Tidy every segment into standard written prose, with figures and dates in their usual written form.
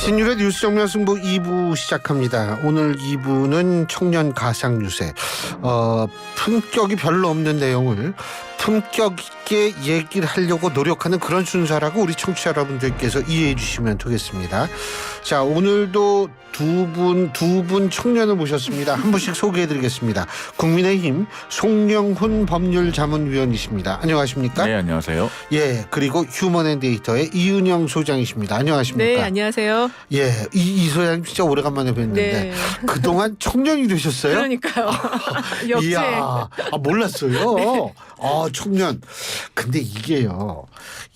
신율의 뉴스 정면 승부 2부 시작합니다. 오늘 2부는 청년 가상 유세, 품격이 별로 없는 내용을 품격 있게 얘기를 하려고 노력하는 그런 순서라고 우리 청취자 여러분들께서 이해해 주시면 되겠습니다. 자, 오늘도 두 분 청년을 모셨습니다. 한 분씩 소개해 드리겠습니다. 국민의힘 송영훈 법률자문위원이십니다. 안녕하십니까? 네, 안녕하세요. 예, 그리고 휴먼앤데이터의 이은영 소장이십니다. 안녕하십니까? 네, 안녕하세요. 예, 이 소장님 진짜 오래간만에 뵀는데 네. 그동안 청년이 되셨어요? 그러니까요. 역제. 이야, 몰랐어요. 청년. 근데 이게요,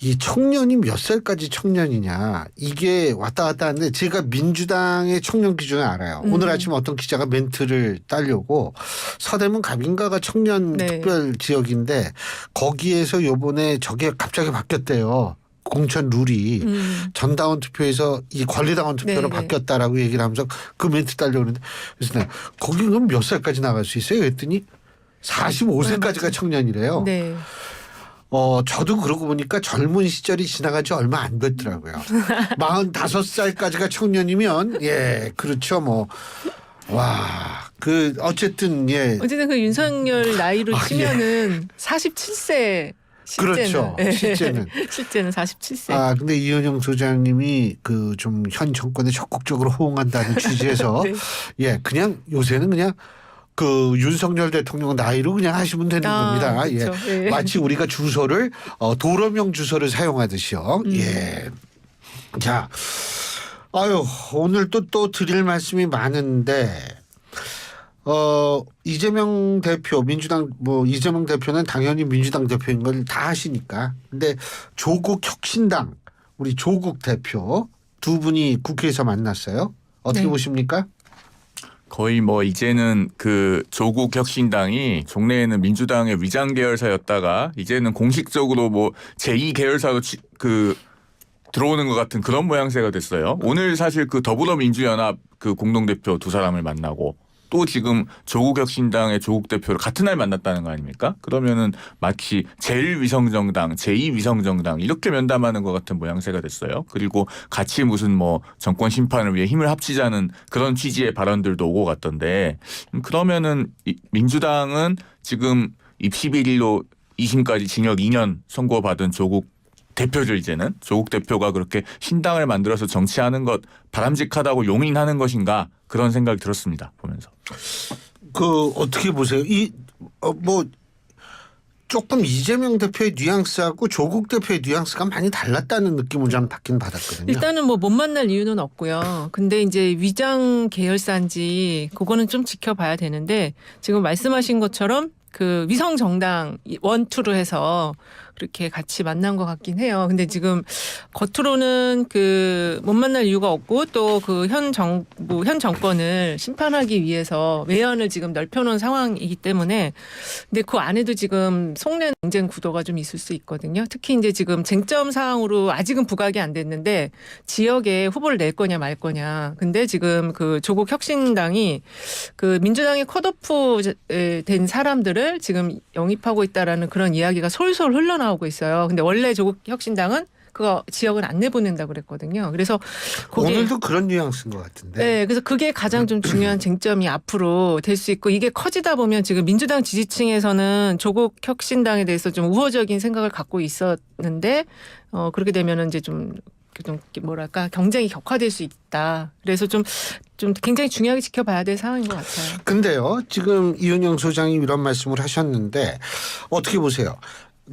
이 청년이 몇 살까지 청년이냐, 이게 왔다 갔다 하는데 제가 민주당의 청년 기준을 알아요. 오늘 아침 어떤 기자가 멘트를 따려고 서대문 갑인가가 청년 네. 특별 지역인데 거기에서 요번에 저게 갑자기 바뀌었대요. 공천 룰이 전당원 투표에서 이 권리당원 투표로 네네. 바뀌었다라고 얘기를 하면서 그 멘트 따려고 그러는데 그래서 내가 거기 그럼 몇 살까지 나갈 수 있어요? 그랬더니 45세까지가 청년이래요. 네. 저도 그러고 보니까 젊은 시절이 지나간 지 얼마 안 됐더라고요. 45살까지가 청년이면 예, 그렇죠. 뭐 와, 어쨌든 예. 어쨌든 그 윤석열 나이로 예. 치면은 47세. 그렇죠. 실제는. 실제는 47세. 근데 이은영 소장님이 그 좀 현 정권에 적극적으로 호응한다는 취지에서 네. 예, 그냥 요새는 그냥 그 윤석열 대통령 나이로 그냥 하시면 되는 겁니다. 그렇죠. 예. 네. 마치 우리가 주소를 도로명 주소를 사용하듯이요. 예. 자, 오늘 또 드릴 말씀이 많은데 이재명 대표 민주당 이재명 대표는 당연히 민주당 대표인 걸 다 아시니까. 근데 조국 혁신당 우리 조국 대표 두 분이 국회에서 만났어요. 어떻게 네. 보십니까? 거의 뭐 이제는 그 조국 혁신당이 종래에는 민주당의 위장 계열사였다가 이제는 공식적으로 뭐 제2 계열사로 들어오는 것 같은 그런 모양새가 됐어요. 오늘 사실 그 더불어민주연합 그 공동대표 두 사람을 만나고 또 지금 조국혁신당의 조국 대표를 같은 날 만났다는 거 아닙니까? 그러면은 마치 제1위성정당, 제2위성정당 이렇게 면담하는 것 같은 모양새가 됐어요. 그리고 같이 무슨 뭐 정권 심판을 위해 힘을 합치자는 그런 취지의 발언들도 오고 갔던데 그러면은 민주당은 지금 입시 비리로 2심까지 징역 2년 선고받은 조국 대표죠. 이제는 조국 대표가 그렇게 신당을 만들어서 정치하는 것 바람직하다고 용인하는 것인가 그런 생각이 들었습니다. 보면서. 어떻게 보세요? 조금 이재명 대표의 뉘앙스하고 조국 대표의 뉘앙스가 많이 달랐다는 느낌을 좀 받긴 받았거든요. 일단은 뭐 못 만날 이유는 없고요. 근데 이제 위장 계열사인지 그거는 좀 지켜봐야 되는데 지금 말씀하신 것처럼 그 위성 정당 원투로 해서 그렇게 같이 만난 것 같긴 해요. 근데 지금 겉으로는 그 못 만날 이유가 없고 또 그 현 정권을 심판하기 위해서 외연을 지금 넓혀놓은 상황이기 때문에 근데 그 안에도 지금 속내 경쟁 구도가 좀 있을 수 있거든요. 특히 이제 지금 쟁점 사항으로 아직은 부각이 안 됐는데 지역에 후보를 낼 거냐 말 거냐. 근데 지금 그 조국 혁신당이 그 민주당의 컷오프 된 사람들을 지금 영입하고 있다라는 그런 이야기가 솔솔 흘러나오고 있어요. 근데 원래 조국 혁신당은 그거 지역은 안 내보낸다고 그랬거든요. 그래서 오늘도 그런 뉘앙스인 것 같은데. 네, 그래서 그게 가장 좀 중요한 쟁점이 앞으로 될 수 있고 이게 커지다 보면 지금 민주당 지지층에서는 조국 혁신당에 대해서 좀 우호적인 생각을 갖고 있었는데 그렇게 되면은 이제 좀 뭐랄까 경쟁이 격화될 수 있다. 그래서 좀 굉장히 중요하게 지켜봐야 될 상황인 것 같아요. 근데요, 지금 이은영 소장이 이런 말씀을 하셨는데 어떻게 보세요?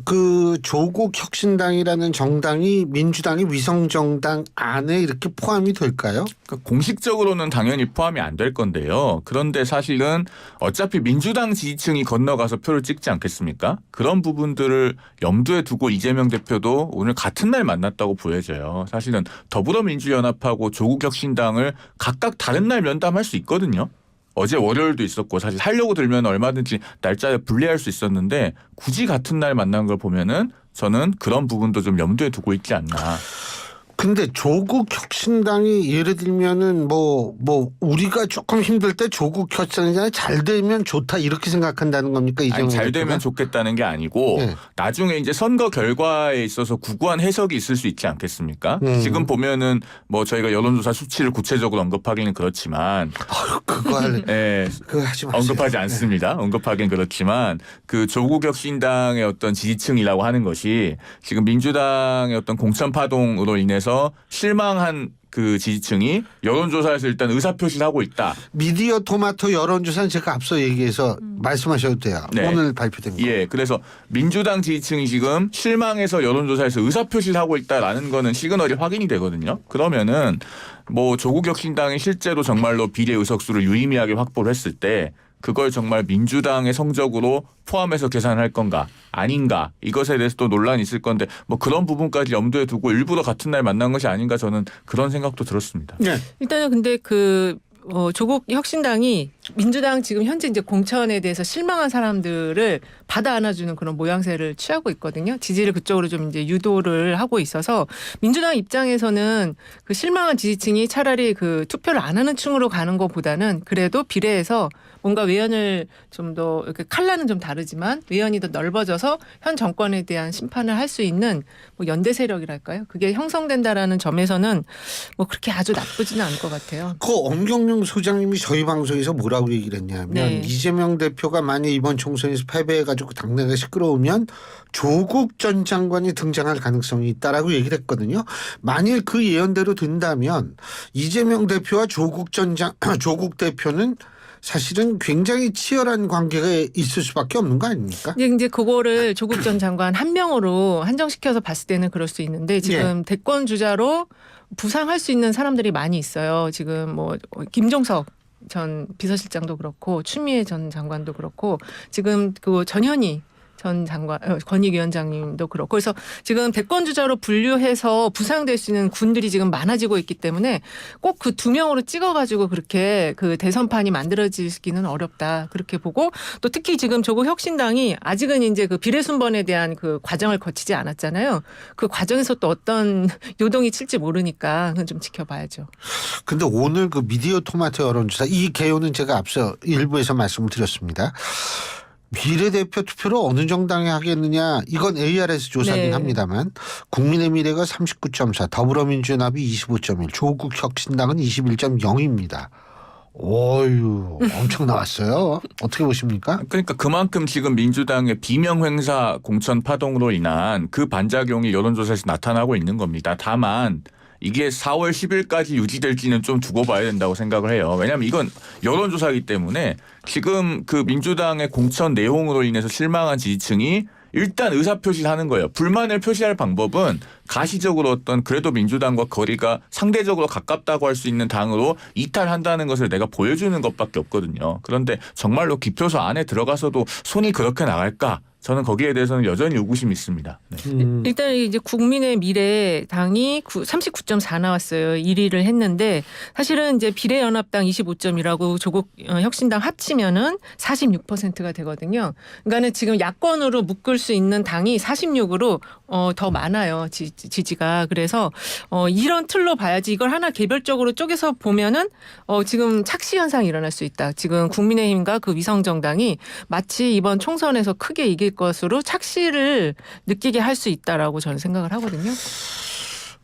그 조국 혁신당이라는 정당이 민주당의 위성정당 안에 이렇게 포함이 될까요? 그러니까 공식적으로는 당연히 포함이 안 될 건데요. 그런데 사실은 어차피 민주당 지지층이 건너가서 표를 찍지 않겠습니까? 그런 부분들을 염두에 두고 이재명 대표도 오늘 같은 날 만났다고 보여져요. 사실은 더불어민주연합하고 조국혁신당을 각각 다른 날 면담할 수 있거든요. 어제 월요일도 있었고 사실 하려고 들면 얼마든지 날짜에 분리할 수 있었는데 굳이 같은 날 만난 걸 보면은 저는 그런 부분도 좀 염두에 두고 있지 않나. 근데 조국 혁신당이 예를 들면은 뭐 우리가 조금 힘들 때 조국 혁신당이 잘 되면 좋다 이렇게 생각한다는 겁니까? 아니, 이재명 잘 되면 대표가? 좋겠다는 게 아니고 네. 나중에 이제 선거 결과에 있어서 구구한 해석이 있을 수 있지 않겠습니까? 지금 보면은 뭐 저희가 여론조사 수치를 구체적으로 언급하기는 그렇지만 아유, 그거 할래. 예, 그거 하지 마세요. 언급하지 않습니다. 언급하긴 그렇지만 그 조국 혁신당의 어떤 지지층이라고 하는 것이 지금 민주당의 어떤 공천 파동으로 인해서 실망한 그 지지층이 여론조사에서 일단 의사표시를 하고 있다. 미디어 토마토 여론조사는 제가 앞서 얘기해서 말씀하셔도 돼요. 네. 오늘 발표됩니다. 예, 그래서 민주당 지지층이 지금 실망해서 여론조사에서 의사표시를 하고 있다라는 거는 시그널이 확인이 되거든요. 그러면은 뭐 조국 혁신당이 실제로 정말로 비례 의석수를 유의미하게 확보를 했을 때 그걸 정말 민주당의 성적으로 포함해서 계산할 건가 아닌가 이것에 대해서 또 논란이 있을 건데 뭐 그런 부분까지 염두에 두고 일부러 같은 날 만난 것이 아닌가 저는 그런 생각도 들었습니다. 네. 일단은 근데 조국 혁신당이 민주당 지금 현재 이제 공천에 대해서 실망한 사람들을 받아 안아주는 그런 모양새를 취하고 있거든요. 지지를 그쪽으로 좀 이제 유도를 하고 있어서 민주당 입장에서는 그 실망한 지지층이 차라리 그 투표를 안 하는 층으로 가는 것보다는 그래도 비례해서 뭔가 외연을 좀 더 이렇게 칼라는 좀 다르지만 외연이 더 넓어져서 현 정권에 대한 심판을 할 수 있는 뭐 연대 세력이랄까요? 그게 형성된다라는 점에서는 뭐 그렇게 아주 나쁘지는 않을 것 같아요. 그 엄경영 소장님이 저희 방송에서 뭐라고 얘기를 했냐면 네. 이재명 대표가 만약 이번 총선에서 패배해가지고 당내가 시끄러우면 조국 전 장관이 등장할 가능성이 있다라고 얘기를 했거든요. 만일 그 예언대로 된다면 이재명 대표와 조국 대표는 사실은 굉장히 치열한 관계가 있을 수밖에 없는 거 아닙니까? 이제 그거를 조국 전 장관 한 명으로 한정시켜서 봤을 때는 그럴 수 있는데 지금 대권 주자로 부상할 수 있는 사람들이 많이 있어요. 지금 뭐 김종석 전 비서실장도 그렇고 추미애 전 장관도 그렇고 지금 그 전현희 전 장관 권익위원장님도 그렇고 그래서 지금 대권 주자로 분류해서 부상될 수 있는 군들이 지금 많아지고 있기 때문에 꼭 그 두 명으로 찍어가지고 그렇게 그 대선판이 만들어지기는 어렵다 그렇게 보고 또 특히 지금 조국 혁신당이 아직은 이제 그 비례 순번에 대한 그 과정을 거치지 않았잖아요. 그 과정에서 또 어떤 요동이 칠지 모르니까 그건 좀 지켜봐야죠. 근데 오늘 그 미디어 토마토 여론조사 이 개요는 제가 앞서 일부에서 말씀을 드렸습니다. 비례대표 투표를 어느 정당에 하겠느냐 이건 ARS 조사긴 네. 합니다만 국민의 미래가 39.4 더불어민주연합이 25.1 조국 혁신당은 21.0입니다. 어유 엄청 나왔어요. 어떻게 보십니까? 그러니까 그만큼 지금 민주당의 비명 행사 공천 파동으로 인한 그 반작용이 여론조사에서 나타나고 있는 겁니다. 다만 이게 4월 10일까지 유지될지는 좀 두고 봐야 된다고 생각을 해요. 왜냐하면 이건 여론조사이기 때문에 지금 그 민주당의 공천 내용으로 인해서 실망한 지지층이 일단 의사표시를 하는 거예요. 불만을 표시할 방법은 가시적으로 어떤 그래도 민주당과 거리가 상대적으로 가깝다고 할 수 있는 당으로 이탈한다는 것을 내가 보여주는 것밖에 없거든요. 그런데 정말로 기표소 안에 들어가서도 손이 그렇게 나갈까? 저는 거기에 대해서는 여전히 의구심이 있습니다. 네. 일단 이제 국민의 미래 당이 39.4 나왔어요. 1위를 했는데 사실은 이제 비례연합당 25.1하고 조국 혁신당 합치면은 46%가 되거든요. 그러니까는 지금 야권으로 묶을 수 있는 당이 46으로 더 많아요. 지지가. 그래서 이런 틀로 봐야지 이걸 하나 개별적으로 쪼개서 보면은 지금 착시 현상이 일어날 수 있다. 지금 국민의힘과 그 위성정당이 마치 이번 총선에서 크게 이길 것으로 착시를 느끼게 할 수 있다라고 저는 생각을 하거든요.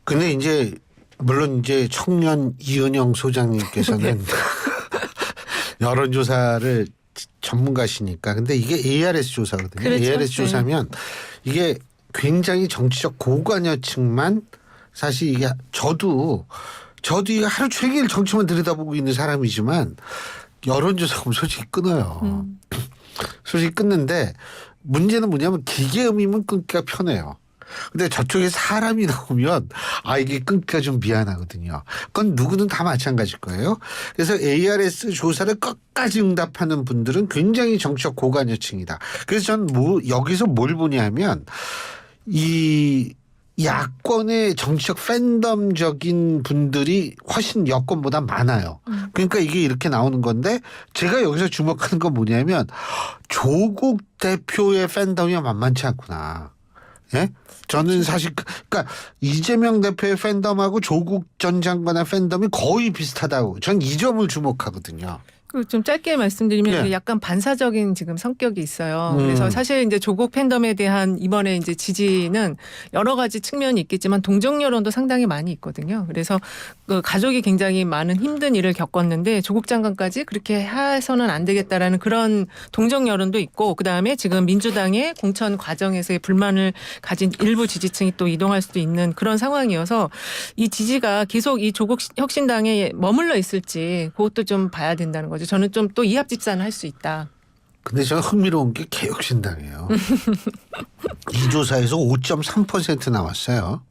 근데 이제 물론 이제 청년 이은영 소장님께서는 여론조사를 전문가시니까 근데 이게 ARS 조사거든요. 그렇죠. ARS 조사면 이게 굉장히 정치적 고관여층만 사실 이게 저도 이게 하루 종일 정치만 들여다보고 있는 사람이지만 여론조사 보면 솔직히 끊어요. 솔직히 끊는데 문제는 뭐냐면 기계음이면 끊기가 편해요. 근데 저쪽에 사람이 나오면 이게 끊기가 좀 미안하거든요. 그건 누구든 다 마찬가지일 거예요. 그래서 ARS 조사를 끝까지 응답하는 분들은 굉장히 정치적 고관여층이다. 그래서 저는 여기서 뭘 보냐면 이 야권의 정치적 팬덤적인 분들이 훨씬 여권보다 많아요. 그러니까 이게 이렇게 나오는 건데 제가 여기서 주목하는 건 뭐냐면 조국 대표의 팬덤이 만만치 않구나. 예? 저는 사실 그러니까 이재명 대표의 팬덤하고 조국 전 장관의 팬덤이 거의 비슷하다고 전 이 점을 주목하거든요. 좀 짧게 말씀드리면 네. 약간 반사적인 지금 성격이 있어요. 그래서 사실 이제 조국 팬덤에 대한 이번에 이제 지지는 여러 가지 측면이 있겠지만 동정 여론도 상당히 많이 있거든요. 그래서 그 가족이 굉장히 많은 힘든 일을 겪었는데 조국 장관까지 그렇게 해서는 안 되겠다라는 그런 동정 여론도 있고, 그 다음에 지금 민주당의 공천 과정에서의 불만을 가진 일부 지지층이 또 이동할 수도 있는 그런 상황이어서 이 지지가 계속 이 조국 혁신당에 머물러 있을지 그것도 좀 봐야 된다는 거죠. 저는 좀 또 이합 집산을 할 수 있다. 근데 저는 흥미로운 게 개혁신당이에요. 이 조사에서 5.3% 나왔어요.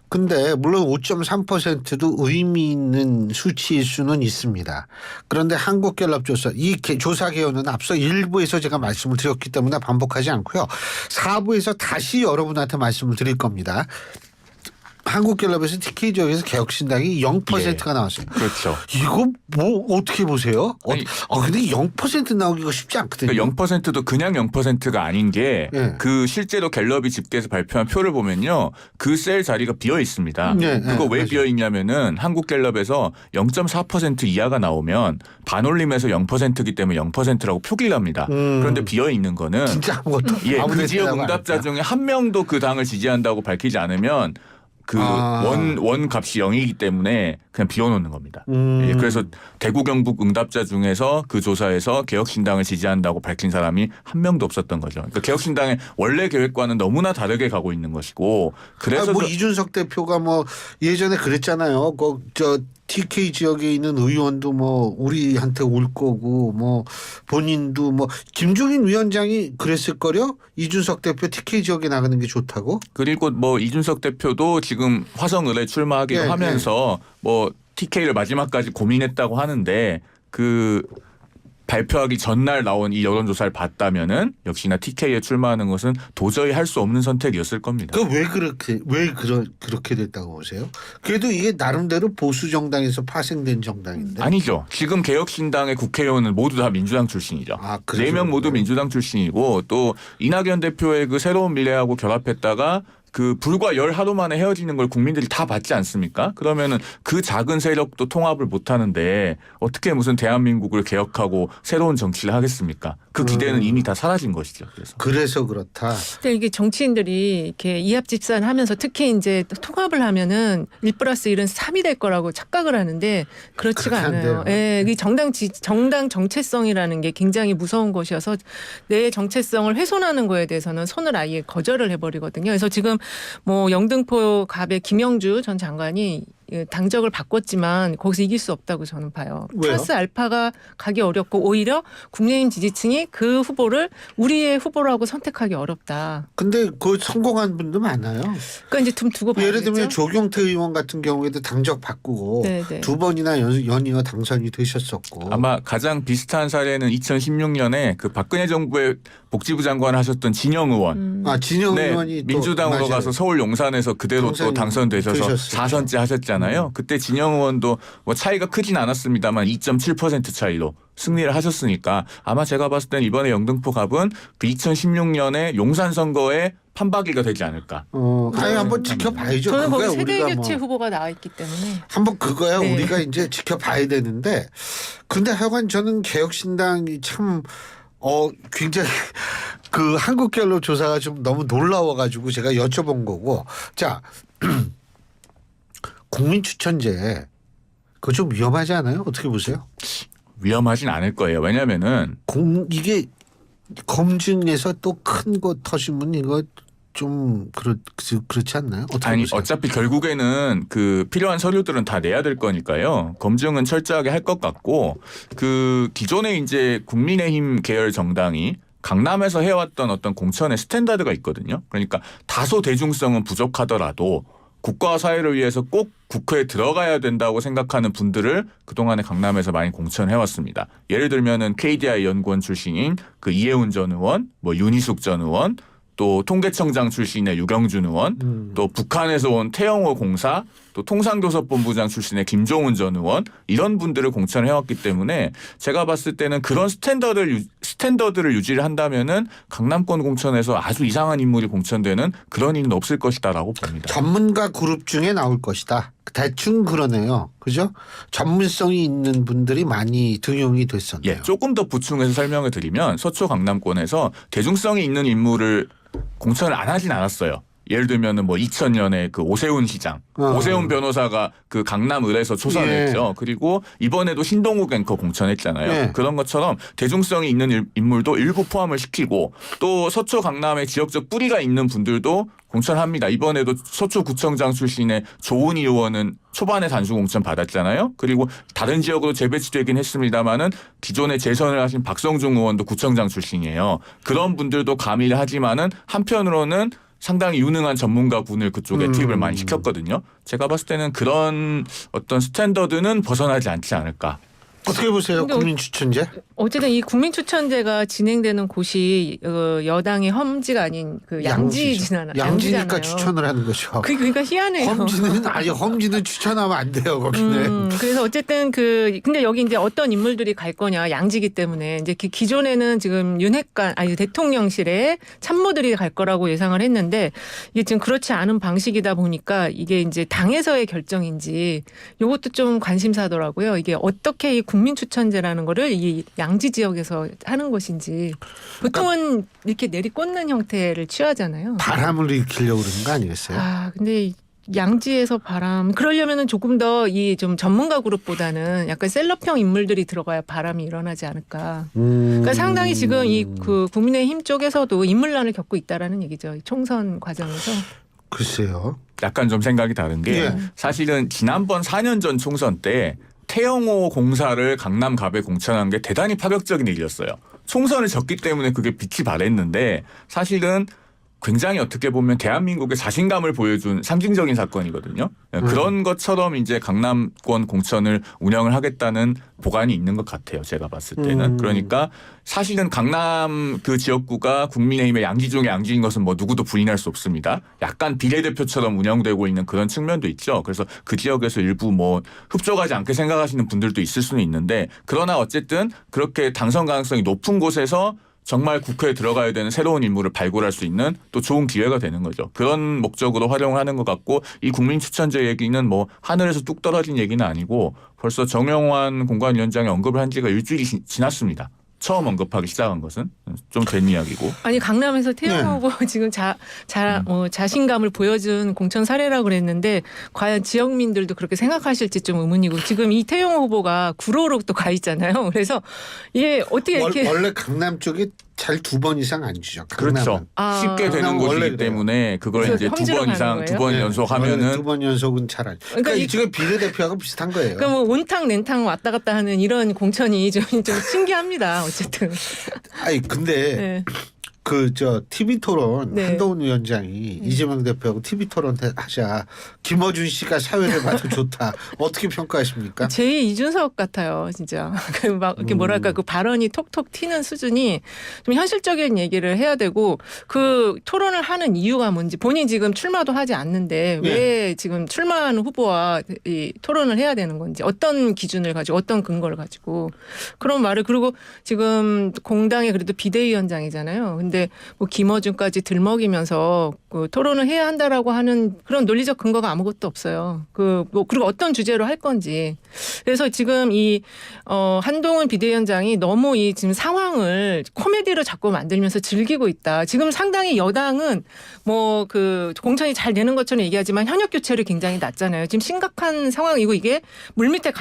근데 물론 5.3%도 의미 있는 수치일 수는 있습니다. 그런데 한국갤럽조사 이 조사 개요는 앞서 1부에서 제가 말씀을 드렸기 때문에 반복하지 않고요. 4부에서 다시 여러분한테 말씀을 드릴 겁니다. 한국갤럽에서 TK 지역에서 개혁신당이 0%가 나왔어요. 그렇죠. 이거 뭐 어떻게 보세요? 아니, 근데 0% 나오기가 쉽지 않거든요. 그러니까 0%도 그냥 0%가 아닌 게 그 예. 실제로 갤럽이 집계해서 발표한 표를 보면요. 그 셀 자리가 비어 있습니다. 네, 그거 왜 맞아요. 비어 있냐면은 한국갤럽에서 0.4% 이하가 나오면 반올림에서 0%이기 때문에 0%라고 표기를 합니다. 그런데 비어 있는 거는 진짜 아무것도 예, 아무 그 지역 데다가 응답자 안 했다. 중에 한 명도 그 당을 지지한다고 밝히지 않으면 그 원 값이 0이기 때문에 그냥 비워놓는 겁니다. 예, 그래서 대구 경북 응답자 중에서 그 조사에서 개혁신당을 지지한다고 밝힌 사람이 한 명도 없었던 거죠. 그러니까 개혁신당의 원래 계획과는 너무나 다르게 가고 있는 것이고, 그래서 뭐 이준석 대표가 뭐 예전에 그랬잖아요. 저 TK 지역에 있는 의원도 뭐 우리한테 올 거고 뭐 본인도 뭐 김종인 위원장이 그랬을 거려. 이준석 대표 TK 지역에 나가는 게 좋다고. 그리고 뭐 이준석 대표도 지금 화성 의뢰 출마하기로 예, 하면서 뭐 TK를 마지막까지 고민했다고 하는데, 그 발표하기 전날 나온 이 여론조사를 봤다면은 역시나 TK에 출마하는 것은 도저히 할 수 없는 선택이었을 겁니다. 그 왜 그렇게 됐다고 보세요? 그래도 이게 나름대로 보수 정당에서 파생된 정당인데. 아니죠. 지금 개혁신당의 국회의원은 모두 다 민주당 출신이죠. 아, 그래서 4명 모두 그런가요? 민주당 출신이고, 또 이낙연 대표의 그 새로운 미래하고 결합했다가 그 불과 열 하루 만에 헤어지는 걸 국민들이 다 봤지 않습니까? 그러면은 그 작은 세력도 통합을 못 하는데 어떻게 무슨 대한민국을 개혁하고 새로운 정치를 하겠습니까? 그 기대는 이미 다 사라진 것이죠. 그래서 그렇다. 근데 이게 정치인들이 이렇게 이합 집산하면서 특히 이제 통합을 하면은 1+1은 3이 될 거라고 착각을 하는데 그렇지가 그렇게 안 않아요. 돼요. 예, 이 정당 정체성이라는 게 굉장히 무서운 것이어서 내 정체성을 훼손하는 거에 대해서는 손을 아예 거절을 해버리거든요. 그래서 지금 뭐 영등포 갑의 김영주 전 장관이 당적을 바꿨지만 거기서 이길 수 없다고 저는 봐요. 왜요? 플러스 알파가 가기 어렵고 오히려 국민의힘 지지층이 그 후보를 우리의 후보라고 선택하기 어렵다. 근데 그 성공한 분도 많아요. 그러니까 이제 좀 두고 봐야겠죠. 예를 들면 조경태 의원 같은 경우에도 당적 바꾸고 네네. 2번이나 연이어 당선이 되셨었고. 아마 가장 비슷한 사례는 2016년에 그 박근혜 정부의 복지부 장관을 하셨던 진영 의원. 진영 네, 의원이 또 민주당으로 맞아요. 가서 서울 용산에서 그대로 또 당선되셔서 되셨어요. 4선째 하셨잖아요. 그때 진영 의원도 뭐 차이가 크진 않았습니다만 2.7% 차이로 승리를 하셨으니까 아마 제가 봤을 땐 이번에 영등포 갑은 그 2016년에 용산 선거에 판박이가 되지 않을까. 아니 한번 지켜봐야죠. 저는 거기 그거야 세대 우리가 교체 뭐. 후보가 나와 있기 때문에. 한번 그거야 네. 우리가 이제 지켜봐야 되는데. 근데 하여간 저는 개혁신당이 참 굉장히 그 한국갤럽 조사가 좀 너무 놀라워가지고 제가 여쭤본 거고. 자. 국민 추천제 그거 좀 위험하지 않아요? 어떻게 보세요? 위험하진 않을 거예요. 왜냐면은 이게 검증에서 또 큰 거 터지면 이거 좀 그렇지 않나요? 어떻게 아니 보세요? 어차피 결국에는 그 필요한 서류들은 다 내야 될 거니까요. 검증은 철저하게 할 것 같고, 그 기존에 이제 국민의힘 계열 정당이 강남에서 해왔던 어떤 공천의 스탠다드가 있거든요. 그러니까 다소 대중성은 부족하더라도 국가와 사회를 위해서 꼭 국회에 들어가야 된다고 생각하는 분들을 그동안에 강남에서 많이 공천해왔습니다. 예를 들면은 KDI 연구원 출신인 그 이해운 전 의원, 뭐 윤희숙 전 의원, 또 통계청장 출신의 유경준 의원, 또 북한에서 온 태영호 공사, 또 통상교섭본부장 출신의 김종훈 전 의원 이런 분들을 공천을 해왔기 때문에 제가 봤을 때는 그런 스탠더드를 유지를 한다면은 강남권 공천에서 아주 이상한 인물이 공천되는 그런 일은 없을 것이다라고 봅니다. 전문가 그룹 중에 나올 것이다. 대충 그러네요. 그죠? 전문성이 있는 분들이 많이 등용이 됐었네요. 예, 조금 더 보충해서 설명을 드리면 서초 강남권에서 대중성이 있는 인물을 공천을 안 하진 않았어요. 예를 들면은 뭐 2000년에 그 오세훈 시장, 오세훈 변호사가 그 강남을에서 초선을 했죠. 그리고 이번에도 신동욱 앵커 공천했잖아요. 예. 그런 것처럼 대중성이 있는 인물도 일부 포함을 시키고 또 서초 강남에 지역적 뿌리가 있는 분들도 공천합니다. 이번에도 서초구청장 출신의 조은희 의원은 초반에 단수 공천 받았잖아요. 그리고 다른 지역으로 재배치되긴 했습니다마는 기존에 재선을 하신 박성중 의원도 구청장 출신이에요. 그런 분들도 가미를 하지만은 한편으로는 상당히 유능한 전문가분을 그쪽에 투입을 많이 시켰거든요. 제가 봤을 때는 그런 어떤 스탠더드는 벗어나지 않지 않을까. 어떻게 보세요? 근데 국민 추천제? 어쨌든 이 국민 추천제가 진행되는 곳이 여당의 험지가 아닌 그 양지잖아요. 양지니까 추천을 하는 거죠. 그러니까 희한해요. 험지는 추천하면 안 돼요. 거기는. 그래서 어쨌든 근데 여기 이제 어떤 인물들이 갈 거냐 양지기 때문에 이제 기존에는 지금 대통령실에 참모들이 갈 거라고 예상을 했는데 이게 지금 그렇지 않은 방식이다 보니까 이게 이제 당에서의 결정인지 이것도 좀 관심사더라고요. 이게 어떻게 이 국민 추천제라는 거를 이 양지 지역에서 하는 것인지 보통은 이렇게 내리꽂는 형태를 취하잖아요. 바람을 일으키려고 그러는 거 아니겠어요? 근데 양지에서 그러려면은 조금 더 이 좀 전문가 그룹보다는 약간 셀럽형 인물들이 들어가야 바람이 일어나지 않을까. 그러니까 상당히 지금 이 그 국민의힘 쪽에서도 인물난을 겪고 있다라는 얘기죠. 이 총선 과정에서. 글쎄요. 약간 좀 생각이 다른 게 예. 사실은 지난번 4년 전 총선 때 태영호 공사를 강남갑에 공천한 게 대단히 파격적인 일이었어요. 총선을 졌기 때문에 그게 빛이 발했는데 사실은 굉장히 어떻게 보면 대한민국의 자신감을 보여준 상징적인 사건이거든요. 그런 것처럼 이제 강남권 공천을 운영을 하겠다는 보관이 있는 것 같아요. 제가 봤을 때는. 그러니까 사실은 강남 그 지역구가 국민의힘의 양지 중에 양지인 것은 뭐 누구도 부인할 수 없습니다. 약간 비례대표처럼 운영되고 있는 그런 측면도 있죠. 그래서 그 지역에서 일부 뭐 흡족하지 않게 생각하시는 분들도 있을 수는 있는데 그러나 어쨌든 그렇게 당선 가능성이 높은 곳에서 정말 국회에 들어가야 되는 새로운 인물을 발굴할 수 있는 또 좋은 기회가 되는 거죠. 그런 목적으로 활용을 하는 것 같고 이 국민 추천제 얘기는 뭐 하늘에서 뚝 떨어진 얘기는 아니고 벌써 정영환 공관위원장이 언급을 한 지가 일주일이 지났습니다. 처음 언급하기 시작한 것은 좀 된 이야기고. 아니 강남에서 태영 후보 지금 자신감을 보여준 공천 사례라고 그랬는데 과연 지역민들도 그렇게 생각하실지 좀 의문이고 지금 이 태영 후보가 구로로 또 가 있잖아요. 그래서 이게 어떻게 이렇게 원래 강남 쪽에 잘 2번 이상 안 주죠. 그렇죠. 쉽게 되는 강남은 원래 곳이기 때문에 그걸 그래서 이제 험지로 2번 이상 가는 2번 거예요? 연속하면은 2번 연속은 잘 안. 그러니까 지금 비례대표하고 비슷한 거예요. 그러니까 뭐 온탕 냉탕 왔다 갔다 하는 이런 공천이 좀 신기합니다. 어쨌든. 아니 근데 네. 그 TV 토론 네. 한동훈 위원장이 이재명 대표하고 TV 토론 하자 김어준 씨가 사회를 봐도 좋다. 어떻게 평가하십니까? 제2 이준석 같아요, 진짜. 막 이렇게 뭐랄까 그 발언이 톡톡 튀는 수준이 좀 현실적인 얘기를 해야 되고 그 토론을 하는 이유가 뭔지 본인 지금 출마도 하지 않는데 왜 지금 출마하는 후보와 이 토론을 해야 되는 건지 어떤 기준을 가지고 어떤 근거를 가지고 그런 말을 그리고 지금 공당의 그래도 비대위원장이잖아요. 근데 뭐 김어준까지 들먹이면서 그 토론을 해야 한다라고 하는 그런 논리적 근거가 아무것도 없어요. 그리고 어떤 주제로 할 건지. 그래서 지금 이 한동훈 비대위원장이 너무 이 지금 상황을 코미디로 자꾸 만들면서 즐기고 있다. 지금 상당히 여당은 뭐 그 공천이 잘 되는 것처럼 얘기하지만 현역 교체를 굉장히 낮잖아요. 지금 심각한 상황이고 이게 물밑에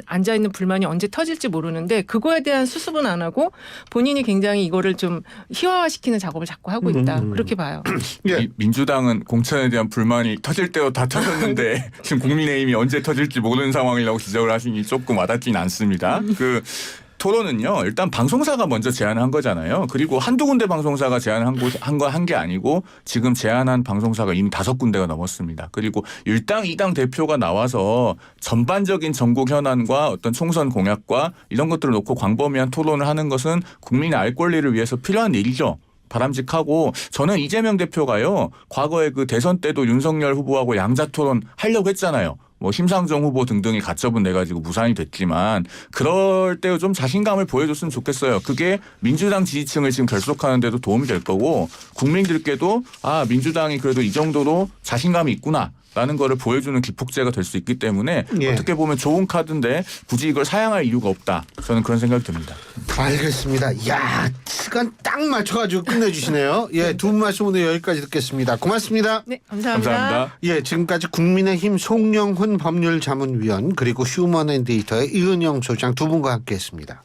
앉아 있는 불만이 언제 터질지 모르는데 그거에 대한 수습은 안 하고 본인이 굉장히 이거를 좀 희화화시키는 작업을 자꾸 하고 있다. 그렇게 봐요. 예. 민주당은 공천에 대한 불만이 터질 대로 다 터졌는데 지금 국민의힘이 언제 터질지 모르는 상황이라고 지적을 하시니 조금 와닿지는 않습니다. 그 토론은요. 일단 방송사가 먼저 제안한 거잖아요. 그리고 한두 군데 방송사가 제안한 게 아니고 지금 제안한 방송사가 이미 5군데가 넘었습니다. 그리고 1당 2당 대표가 나와서 전반적인 전국 현안과 어떤 총선 공약과 이런 것들을 놓고 광범위한 토론을 하는 것은 국민의 알 권리를 위해서 필요한 일이죠. 바람직하고 저는 이재명 대표가요. 과거에 그 대선 때도 윤석열 후보하고 양자 토론 하려고 했잖아요. 뭐 심상정 후보 등등이 가처분 내가지고 무산이 됐지만 그럴 때 좀 자신감을 보여줬으면 좋겠어요. 그게 민주당 지지층을 지금 결속하는 데도 도움이 될 거고 국민들께도 아 민주당이 그래도 이 정도로 자신감이 있구나. 라는 거를 보여주는 기폭제가 될 수 있기 때문에 예. 어떻게 보면 좋은 카드인데 굳이 이걸 사양할 이유가 없다. 저는 그런 생각이 듭니다. 알겠습니다. 야 시간 딱 맞춰가지고 끝내주시네요. 예, 두 분 말씀 오늘 여기까지 듣겠습니다. 고맙습니다. 네, 감사합니다. 감사합니다. 예, 지금까지 국민의힘 송영훈 법률자문위원 그리고 휴먼앤데이터의 이은영 소장 두 분과 함께했습니다.